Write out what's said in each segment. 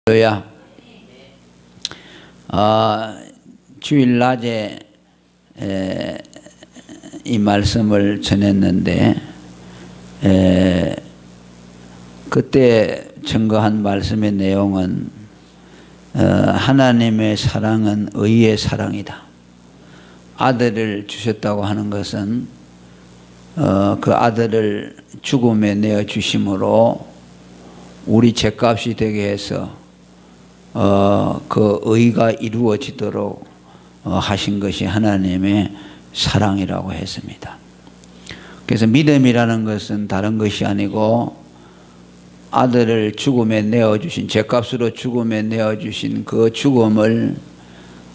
할렐루야. 주일 낮에 이 말씀을 전했는데 그때 증거한 말씀의 내용은 하나님의 사랑은 의의 사랑이다. 아들을 주셨다고 하는 것은 그 아들을 죽음에 내어 주심으로 우리 죄값이 되게 해서 그 의가 이루어지도록 하신 것이 하나님의 사랑이라고 했습니다. 그래서 믿음이라는 것은 다른 것이 아니고 아들을 죽음에 내어주신, 죄값으로 죽음에 내어주신 그 죽음을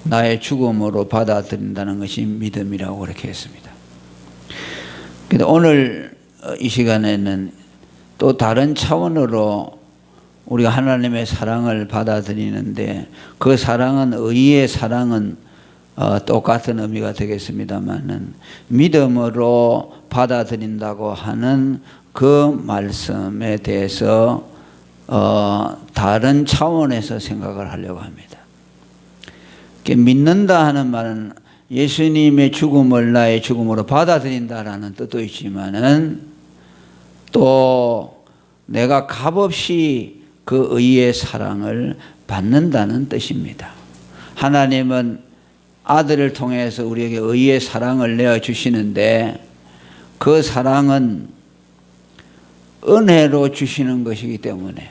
나의 죽음으로 받아들인다는 것이 믿음이라고 그렇게 했습니다. 그런데 오늘 이 시간에는 또 다른 차원으로 우리가 하나님의 사랑을 받아들이는데, 그 사랑은, 의의 사랑은 똑같은 의미가 되겠습니다만은 믿음으로 받아들인다고 하는 그 말씀에 대해서 다른 차원에서 생각을 하려고 합니다. 믿는다 하는 말은 예수님의 죽음을 나의 죽음으로 받아들인다라는 뜻도 있지만은 또 내가 값없이 그 의의 사랑을 받는다는 뜻입니다. 하나님은 아들을 통해서 우리에게 의의 사랑을 내어주시는데 그 사랑은 은혜로 주시는 것이기 때문에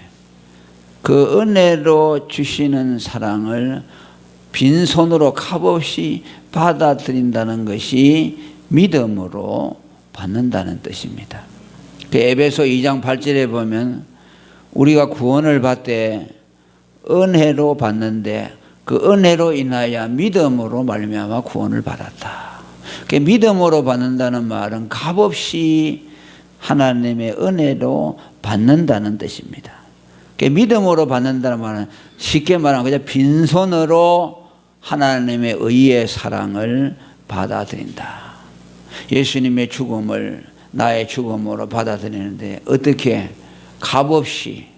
그 은혜로 주시는 사랑을 빈손으로 값없이 받아들인다는 것이 믿음으로 받는다는 뜻입니다. 그 에베소 2장 8절에 보면 우리가 구원을 받되 은혜로 받는데 그 은혜로 인하여 믿음으로 말미암아 구원을 받았다. 그 믿음으로 받는다는 말은 값없이 하나님의 은혜로 받는다는 뜻입니다. 그 믿음으로 받는다는 말은 쉽게 말하면 그냥 빈손으로 하나님의 의의 사랑을 받아들인다. 예수님의 죽음을 나의 죽음으로 받아들이는데 어떻게 값없이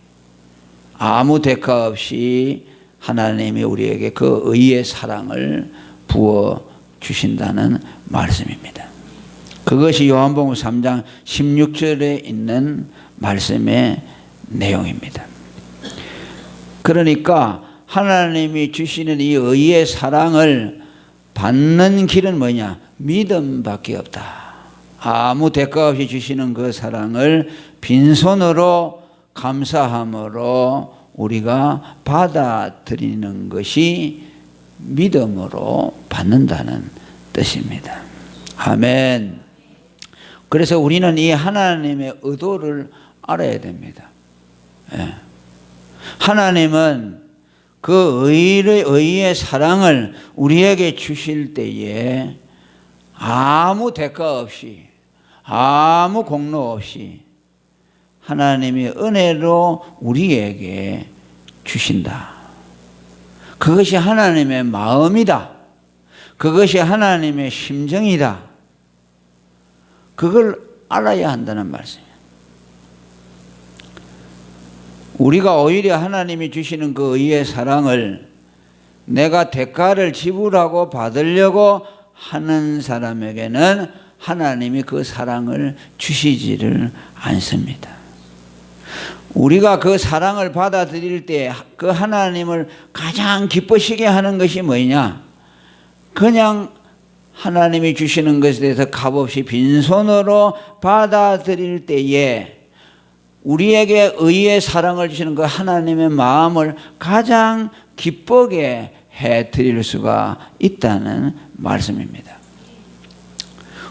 아무 대가 없이 하나님이 우리에게 그 의의 사랑을 부어 주신다는 말씀입니다. 그것이 요한복음 3장 16절에 있는 말씀의 내용입니다. 그러니까 하나님이 주시는 이 의의 사랑을 받는 길은 뭐냐? 믿음밖에 없다. 아무 대가 없이 주시는 그 사랑을 빈손으로 감사함으로 우리가 받아들이는 것이 믿음으로 받는다는 뜻입니다. 아멘. 그래서 우리는 이 하나님의 의도를 알아야 됩니다. 하나님은 그 의의 사랑을 우리에게 주실 때에 아무 대가 없이, 아무 공로 없이 하나님의 은혜로 우리에게 주신다. 그것이 하나님의 마음이다. 그것이 하나님의 심정이다. 그걸 알아야 한다는 말씀이에요. 우리가 오히려 하나님이 주시는 그 의의 사랑을 내가 대가를 지불하고 받으려고 하는 사람에게는 하나님이 그 사랑을 주시지를 않습니다. 우리가 그 사랑을 받아들일 때 그 하나님을 가장 기쁘시게 하는 것이 뭐냐? 그냥 하나님이 주시는 것에 대해서 값없이 빈손으로 받아들일 때에 우리에게 의의 사랑을 주시는 그 하나님의 마음을 가장 기쁘게 해드릴 수가 있다는 말씀입니다.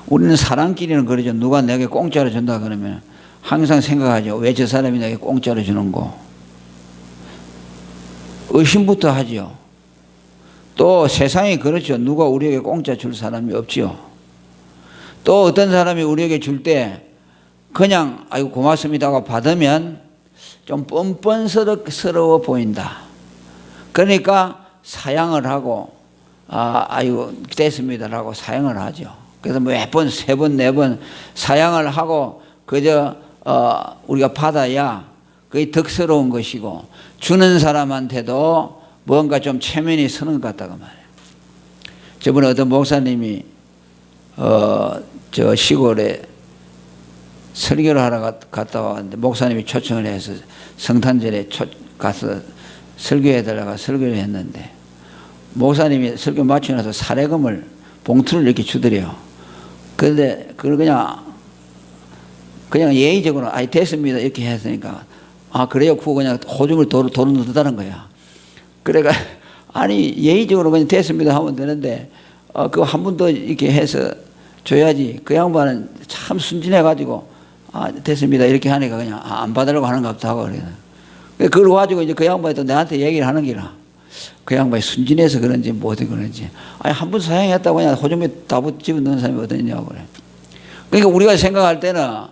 우리는 사람끼리는 그러죠. 누가 내게 공짜로 준다 그러면 항상 생각하죠. 왜 저 사람이 내게 공짜로 주는 거? 의심부터 하죠. 또 세상이 그렇죠. 누가 우리에게 공짜 줄 사람이 없죠. 또 어떤 사람이 우리에게 줄 때 그냥 아이고 고맙습니다 하고 받으면 좀 뻔뻔스러워 보인다. 그러니까 사양을 하고 아이고 됐습니다라고 사양을 하죠. 그래서 몇 번, 세 번, 네 번 사양을 하고 그저 우리가 받아야 그게 덕스러운 것이고, 주는 사람한테도 뭔가 좀 체면이 서는 것 같다고 말이에요. 저번에 어떤 목사님이 저 시골에 설교를 하러 갔다 왔는데 목사님이 초청을 해서 성탄절에 가서 설교해달라고 설교를 했는데 목사님이 설교 마치고 나서 사례금을 봉투를 이렇게 주더래요. 그런데 그걸 그냥 예의적으로 아이 됐습니다 이렇게 했으니까 아 그래요? 그거 그냥 호중을 도로 넣었다는 거야. 그래가 아니 예의적으로 그냥 됐습니다 하면 되는데 그거 한 번 더 이렇게 해서 줘야지. 그 양반은 참 순진해가지고 아 됐습니다 이렇게 하니까 그냥 안 받으려고 하는 것 같다 하고 그래. 그걸 가지고 이제 그 양반이 또 내한테 얘기를 하는 기라. 그 양반이 순진해서 그런지 뭐든 그런지 아니 한 번 사양했다고 그냥 호중에 다 집어넣는 사람이 어딨냐고 그래. 그러니까 우리가 생각할 때는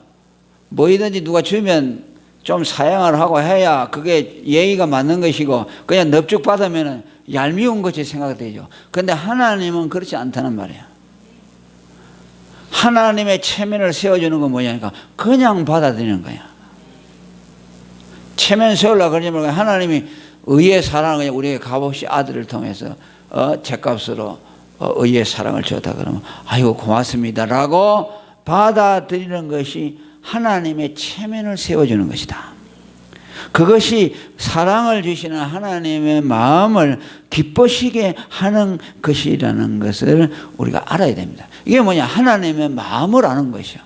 뭐이든지 누가 주면 좀 사양을 하고 해야 그게 예의가 맞는 것이고 그냥 넙죽 받으면 얄미운 것이 생각되죠. 그런데 하나님은 그렇지 않다는 말이에요. 하나님의 체면을 세워주는 건 뭐냐니까 그냥 받아들이는 거야. 체면 세우려고 그러지 말고 하나님이 의의 사랑을 우리에게 값없이 아들을 통해서 죗값으로 의의 사랑을 줬다 그러면 아이고 고맙습니다라고 받아들이는 것이 하나님의 체면을 세워주는 것이다. 그것이 사랑을 주시는 하나님의 마음을 기뻐시게 하는 것이라는 것을 우리가 알아야 됩니다. 이게 뭐냐? 하나님의 마음을 아는 것이요.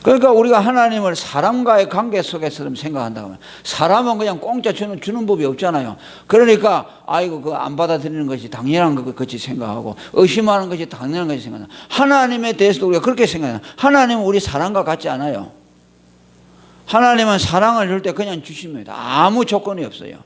그러니까 우리가 하나님을 사람과의 관계 속에서 생각한다고 하면 사람은 그냥 공짜 주는 법이 없잖아요. 그러니까 아이고 그거 안 받아들이는 것이 당연한 것 같이 생각하고 의심하는 것이 당연한 것이 생각한다. 하나님에 대해서도 우리가 그렇게 생각해요. 하나님은 우리 사랑과 같지 않아요. 하나님은 사랑을 줄 때 그냥 주십니다. 아무 조건이 없어요.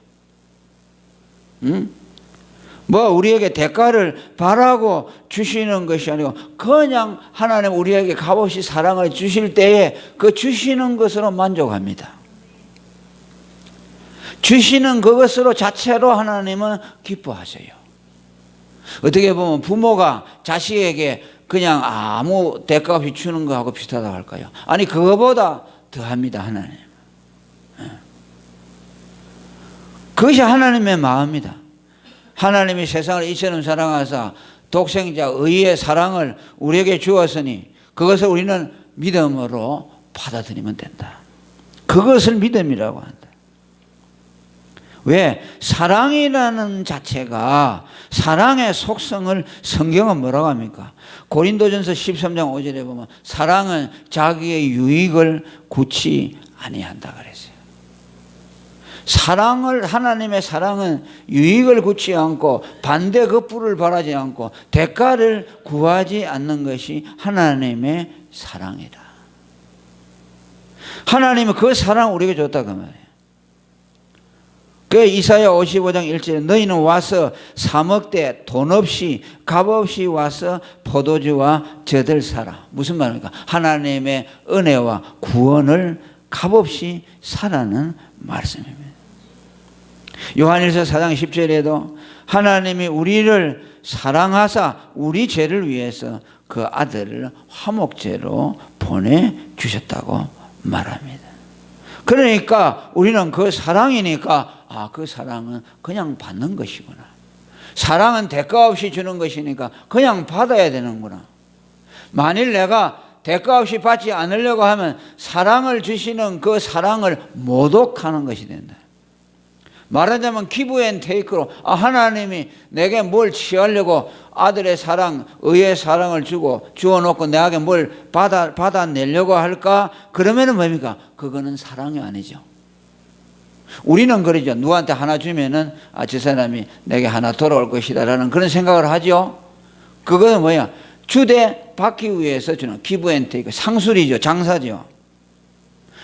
뭐 우리에게 대가를 바라고 주시는 것이 아니고 그냥 하나님 우리에게 값없이 사랑을 주실 때에 그 주시는 것으로 만족합니다. 주시는 그것으로 자체로 하나님은 기뻐하세요. 어떻게 보면 부모가 자식에게 그냥 아무 대가 없이 주는 거하고 비슷하다고 할까요? 아니 그거보다 더합니다. 하나님. 그것이 하나님의 마음이다. 하나님이 세상을 이처럼 사랑하사 독생자 의의 사랑을 우리에게 주었으니 그것을 우리는 믿음으로 받아들이면 된다. 그것을 믿음이라고 한다. 왜? 사랑이라는 자체가 사랑의 속성을 성경은 뭐라고 합니까? 고린도전서 13장 5절에 보면 사랑은 자기의 유익을 굳이 아니한다 그랬어요. 하나님의 사랑은 유익을 굳지 않고 반대 급부를 바라지 않고 대가를 구하지 않는 것이 하나님의 사랑이다. 하나님은 그 사랑을 우리에게 줬다 그 말이에요. 그 이사야 55장 1절에 너희는 와서 사먹되 돈 없이 값 없이 와서 포도주와 젖을 사라. 무슨 말입니까? 하나님의 은혜와 구원을 값 없이 사라는 말씀입니다. 요한일서 4장 10절에도 하나님이 우리를 사랑하사 우리 죄를 위해서 그 아들을 화목제로 보내주셨다고 말합니다. 그러니까 우리는 그 사랑이니까 그 사랑은 그냥 받는 것이구나. 사랑은 대가 없이 주는 것이니까 그냥 받아야 되는구나. 만일 내가 대가 없이 받지 않으려고 하면 사랑을 주시는 그 사랑을 모독하는 것이 된다. 말하자면 기브 앤 테이크로 하나님이 내게 뭘 취하려고 아들의 사랑, 의의 사랑을 주어놓고 내게 뭘 받아내려고 할까? 그러면은 뭡니까? 그거는 사랑이 아니죠. 우리는 그러죠. 누구한테 하나 주면은 저 사람이 내게 하나 돌아올 것이다 라는 그런 생각을 하죠. 그거는 뭐야? 주되 받기 위해서 주는 기브 앤 테이크, 상술이죠. 장사죠.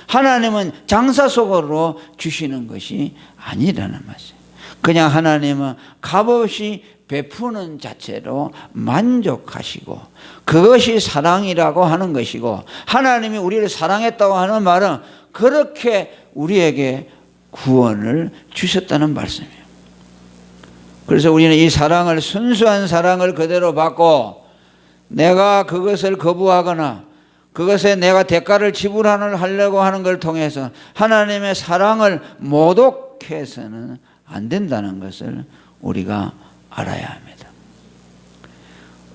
하나님은 장사 속으로 주시는 것이 아니라는 말이에요. 그냥 하나님은 값없이 베푸는 자체로 만족하시고 그것이 사랑이라고 하는 것이고 하나님이 우리를 사랑했다고 하는 말은 그렇게 우리에게 구원을 주셨다는 말씀이에요. 그래서 우리는 이 사랑을 순수한 사랑을 그대로 받고 내가 그것을 거부하거나 그것에 내가 대가를 지불하려고 하는 걸 통해서 하나님의 사랑을 모독해서는 안 된다는 것을 우리가 알아야 합니다.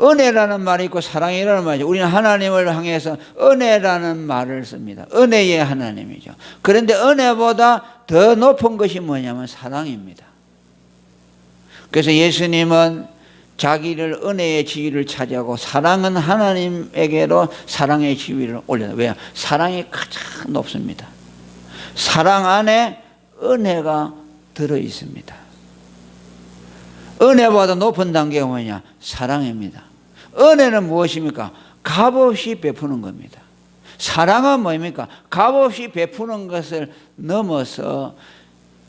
은혜라는 말이 있고 사랑이라는 말이죠. 우리는 하나님을 향해서 은혜라는 말을 씁니다. 은혜의 하나님이죠. 그런데 은혜보다 더 높은 것이 뭐냐면 사랑입니다. 그래서 예수님은 자기를 은혜의 지위를 차지하고 사랑은 하나님에게로 사랑의 지위를 올려요. 왜요? 사랑이 가장 높습니다. 사랑 안에 은혜가 들어 있습니다. 은혜보다 높은 단계가 뭐냐? 사랑입니다. 은혜는 무엇입니까? 값없이 베푸는 겁니다. 사랑은 뭐입니까? 값없이 베푸는 것을 넘어서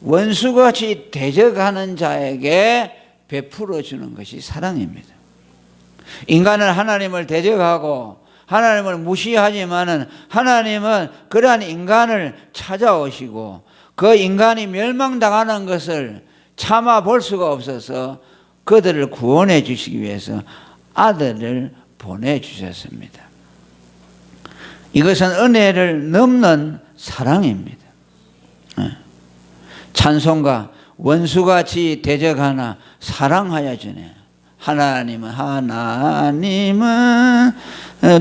원수같이 대적하는 자에게 베풀어 주는 것이 사랑입니다. 인간은 하나님을 대적하고 하나님을 무시하지만은 하나님은 그러한 인간을 찾아오시고 그 인간이 멸망당하는 것을 참아 볼 수가 없어서 그들을 구원해 주시기 위해서 아들을 보내주셨습니다. 이것은 은혜를 넘는 사랑입니다. 찬송가 원수같이 대적하나 사랑하여 주네. 하나님은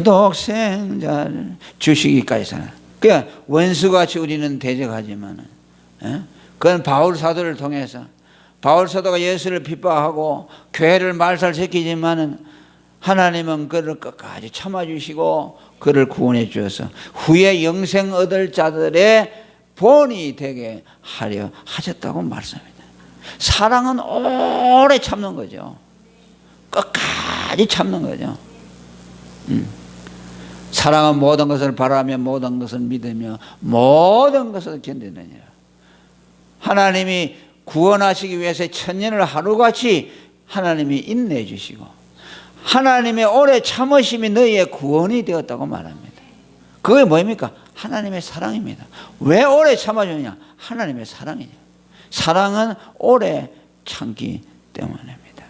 독생자를 주시기까지 사랑. 그러니까 원수같이 우리는 대적하지만은 그건 바울 사도를 통해서 바울 사도가 예수를 핍박하고 교회를 말살시키지만은 하나님은 그를 끝까지 참아주시고 그를 구원해 주셔서 후에 영생 얻을 자들의 본이 되게 하려 하셨다고 말씀합니다. 사랑은 오래 참는 거죠. 끝까지 참는 거죠. 사랑은 모든 것을 바라며 모든 것을 믿으며 모든 것을 견디느니라. 하나님이 구원하시기 위해서 천년을 하루같이 하나님이 인내해 주시고 하나님의 오래 참으심이 너희의 구원이 되었다고 말합니다. 그게 뭐입니까? 하나님의 사랑입니다. 왜 오래 참아주느냐? 하나님의 사랑이죠. 사랑은 오래 참기 때문입니다.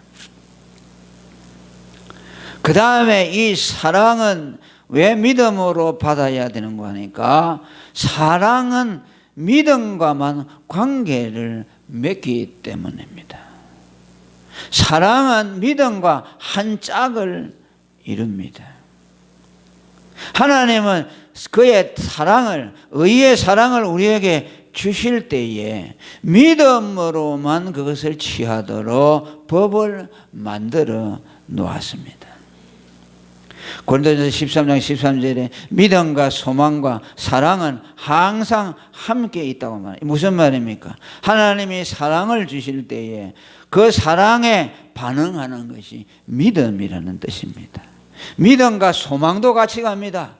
그 다음에 이 사랑은 왜 믿음으로 받아야 되는 거니까 사랑은 믿음과만 관계를 맺기 때문입니다. 사랑은 믿음과 한 짝을 이룹니다. 하나님은 그의 사랑을, 의의 사랑을 우리에게 주실 때에 믿음으로만 그것을 취하도록 법을 만들어 놓았습니다. 고린도전서 13장 13절에 믿음과 소망과 사랑은 항상 함께 있다고 말합니다. 무슨 말입니까? 하나님이 사랑을 주실 때에 그 사랑에 반응하는 것이 믿음이라는 뜻입니다. 믿음과 소망도 같이 갑니다.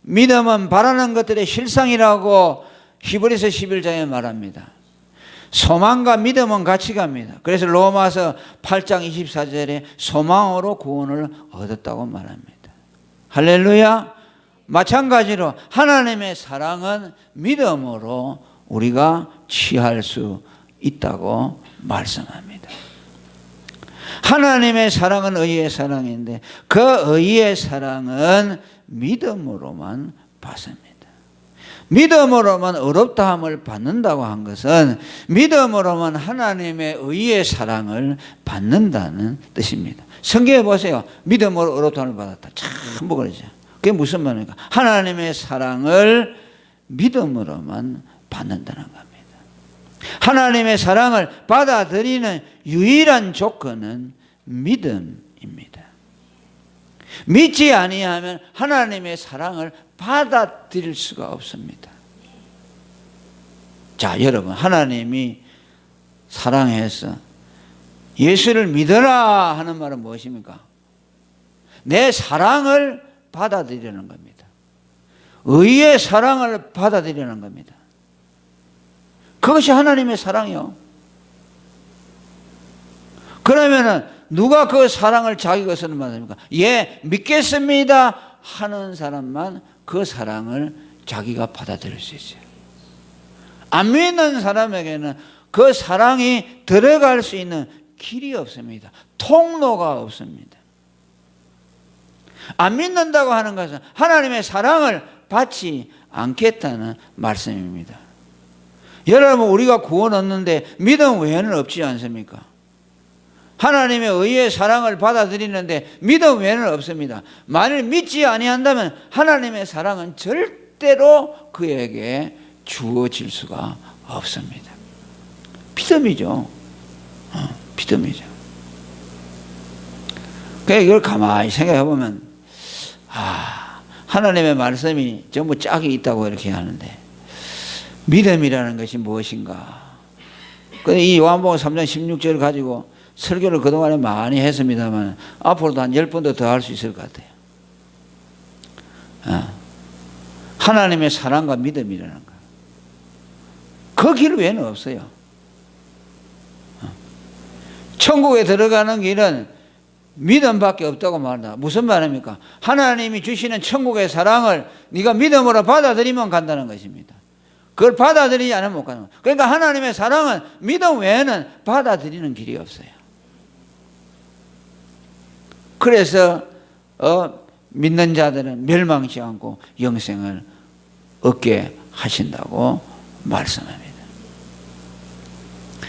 믿음은 바라는 것들의 실상이라고 히브리서 11장에 말합니다. 소망과 믿음은 같이 갑니다. 그래서 로마서 8장 24절에 소망으로 구원을 얻었다고 말합니다. 할렐루야. 마찬가지로 하나님의 사랑은 믿음으로 우리가 취할 수 있다고 말씀합니다. 하나님의 사랑은 의의 사랑인데 그 의의 사랑은 믿음으로만 받습니다. 믿음으로만 의롭다함을 받는다고 한 것은 믿음으로만 하나님의 의의 사랑을 받는다는 뜻입니다. 성경에 보세요. 믿음으로 의롭다함을 받았다. 참 그러죠. 그게 무슨 말입니까? 하나님의 사랑을 믿음으로만 받는다는 겁니다. 하나님의 사랑을 받아들이는 유일한 조건은 믿음입니다. 믿지 아니하면 하나님의 사랑을 받아들일 수가 없습니다. 자, 여러분, 하나님이 사랑해서 예수를 믿어라 하는 말은 무엇입니까? 내 사랑을 받아들이는 겁니다. 의의 사랑을 받아들이는 겁니다. 그것이 하나님의 사랑이요. 그러면은 누가 그 사랑을 자기 것으로 만듭니까? 예, 믿겠습니다 하는 사람만 그 사랑을 자기가 받아들일 수 있어요. 안 믿는 사람에게는 그 사랑이 들어갈 수 있는 길이 없습니다. 통로가 없습니다. 안 믿는다고 하는 것은 하나님의 사랑을 받지 않겠다는 말씀입니다. 여러분, 우리가 구원 얻는데 믿음 외에는 없지 않습니까? 하나님의 의의 사랑을 받아들이는데 믿음 외에는 없습니다. 만일 믿지 아니한다면 하나님의 사랑은 절대로 그에게 주어질 수가 없습니다. 믿음이죠. 믿음이죠. 그러니까 이걸 가만히 생각해 보면 하나님의 말씀이 전부 짝이 있다고 이렇게 하는데 믿음이라는 것이 무엇인가? 근데 이 요한복음 3장 16절을 가지고 설교를 그동안에 많이 했습니다만 앞으로도 한 10번도 더 할 수 있을 것 같아요. 하나님의 사랑과 믿음이라는 거. 그 길 외에는 없어요. 천국에 들어가는 길은 믿음밖에 없다고 말한다. 무슨 말입니까? 하나님이 주시는 천국의 사랑을 네가 믿음으로 받아들이면 간다는 것입니다. 그걸 받아들이지 않으면 못 가는 거예요. 그러니까 하나님의 사랑은 믿음 외에는 받아들이는 길이 없어요. 그래서 믿는 자들은 멸망치 않고 영생을 얻게 하신다고 말씀합니다.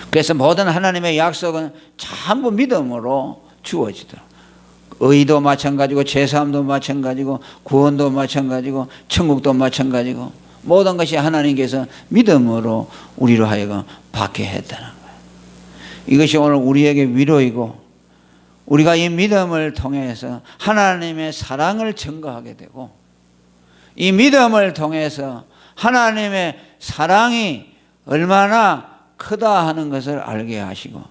그래서 모든 하나님의 약속은 전부 믿음으로 주어지도록, 의도 마찬가지고 제사함도 마찬가지고 구원도 마찬가지고 천국도 마찬가지고 모든 것이 하나님께서 믿음으로 우리로 하여금 받게 했다는 거예요. 이것이 오늘 우리에게 위로이고, 우리가 이 믿음을 통해서 하나님의 사랑을 증거하게 되고, 이 믿음을 통해서 하나님의 사랑이 얼마나 크다 하는 것을 알게 하시고,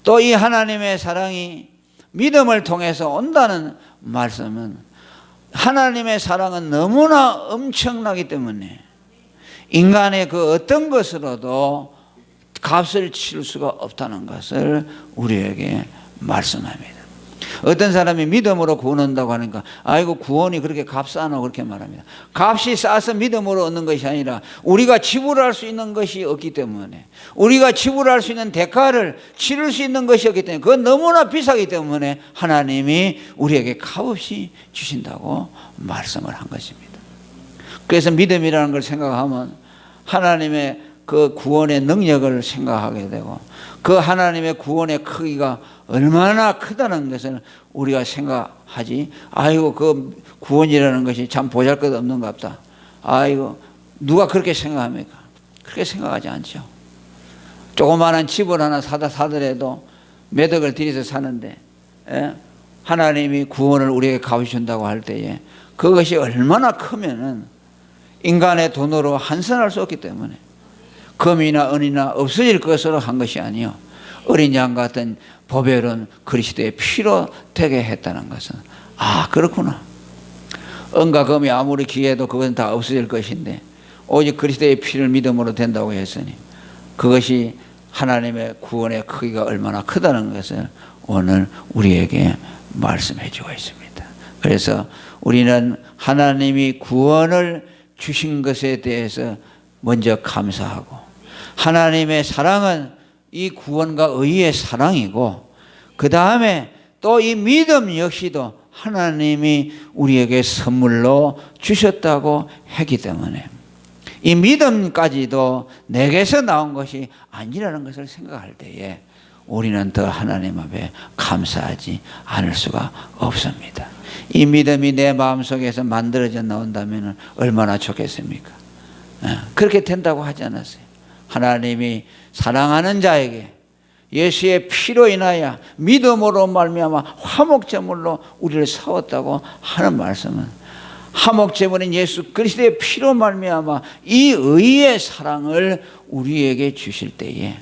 또 이 하나님의 사랑이 믿음을 통해서 온다는 말씀은 하나님의 사랑은 너무나 엄청나기 때문에 인간의 그 어떤 것으로도 값을 치를 수가 없다는 것을 우리에게 말씀합니다. 어떤 사람이 믿음으로 구원한다고 하니까 아이고 구원이 그렇게 값싸나 그렇게 말합니다. 값이 싸서 믿음으로 얻는 것이 아니라 우리가 지불할 수 있는 것이 없기 때문에, 우리가 지불할 수 있는 대가를 치를 수 있는 것이 없기 때문에, 그건 너무나 비싸기 때문에 하나님이 우리에게 값없이 주신다고 말씀을 한 것입니다. 그래서 믿음이라는 걸 생각하면 하나님의 그 구원의 능력을 생각하게 되고, 그 하나님의 구원의 크기가 얼마나 크다는 것을 우리가 생각하지. 아이고 그 구원이라는 것이 참 보잘것없는 것 같다. 아이고 누가 그렇게 생각합니까? 그렇게 생각하지 않죠. 조그마한 집을 하나 사더라도 몇 억을 들여서 사는데 하나님이 구원을 우리에게 갚으신다고 할 때에 그것이 얼마나 크면은 인간의 돈으로 환산할 수 없기 때문에, 금이나 은이나 없어질 것으로 한 것이 아니요, 어린 양 같은 보배로운 그리스도의 피로 되게 했다는 것은, 그렇구나. 은과 금이 아무리 귀해도 그것은 다 없어질 것인데 오직 그리스도의 피를 믿음으로 된다고 했으니 그것이 하나님의 구원의 크기가 얼마나 크다는 것을 오늘 우리에게 말씀해 주고 있습니다. 그래서 우리는 하나님이 구원을 주신 것에 대해서 먼저 감사하고, 하나님의 사랑은 이 구원과 의의 사랑이고, 그 다음에 또 이 믿음 역시도 하나님이 우리에게 선물로 주셨다고 했기 때문에 이 믿음까지도 내게서 나온 것이 아니라는 것을 생각할 때에 우리는 더 하나님 앞에 감사하지 않을 수가 없습니다. 이 믿음이 내 마음속에서 만들어져 나온다면 얼마나 좋겠습니까? 그렇게 된다고 하지 않았어요. 하나님이 사랑하는 자에게 예수의 피로 인하여 믿음으로 말미암아 화목제물로 우리를 사왔다고 하는 말씀은, 화목제물인 예수 그리스도의 피로 말미암아 이 의의 사랑을 우리에게 주실 때에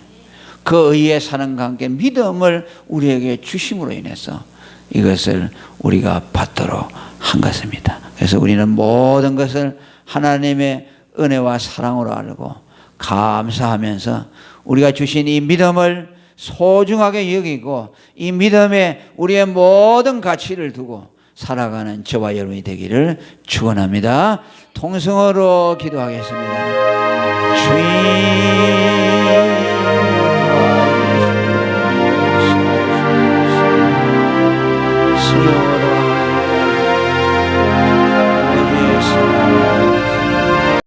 그 의의 사랑과 함께 믿음을 우리에게 주심으로 인해서 이것을 우리가 받도록 한 것입니다. 그래서 우리는 모든 것을 하나님의 은혜와 사랑으로 알고 감사하면서 우리가 주신 이 믿음을 소중하게 여기고 이 믿음에 우리의 모든 가치를 두고 살아가는 저와 여러분이 되기를 축원합니다. 통성으로 기도하겠습니다. 주님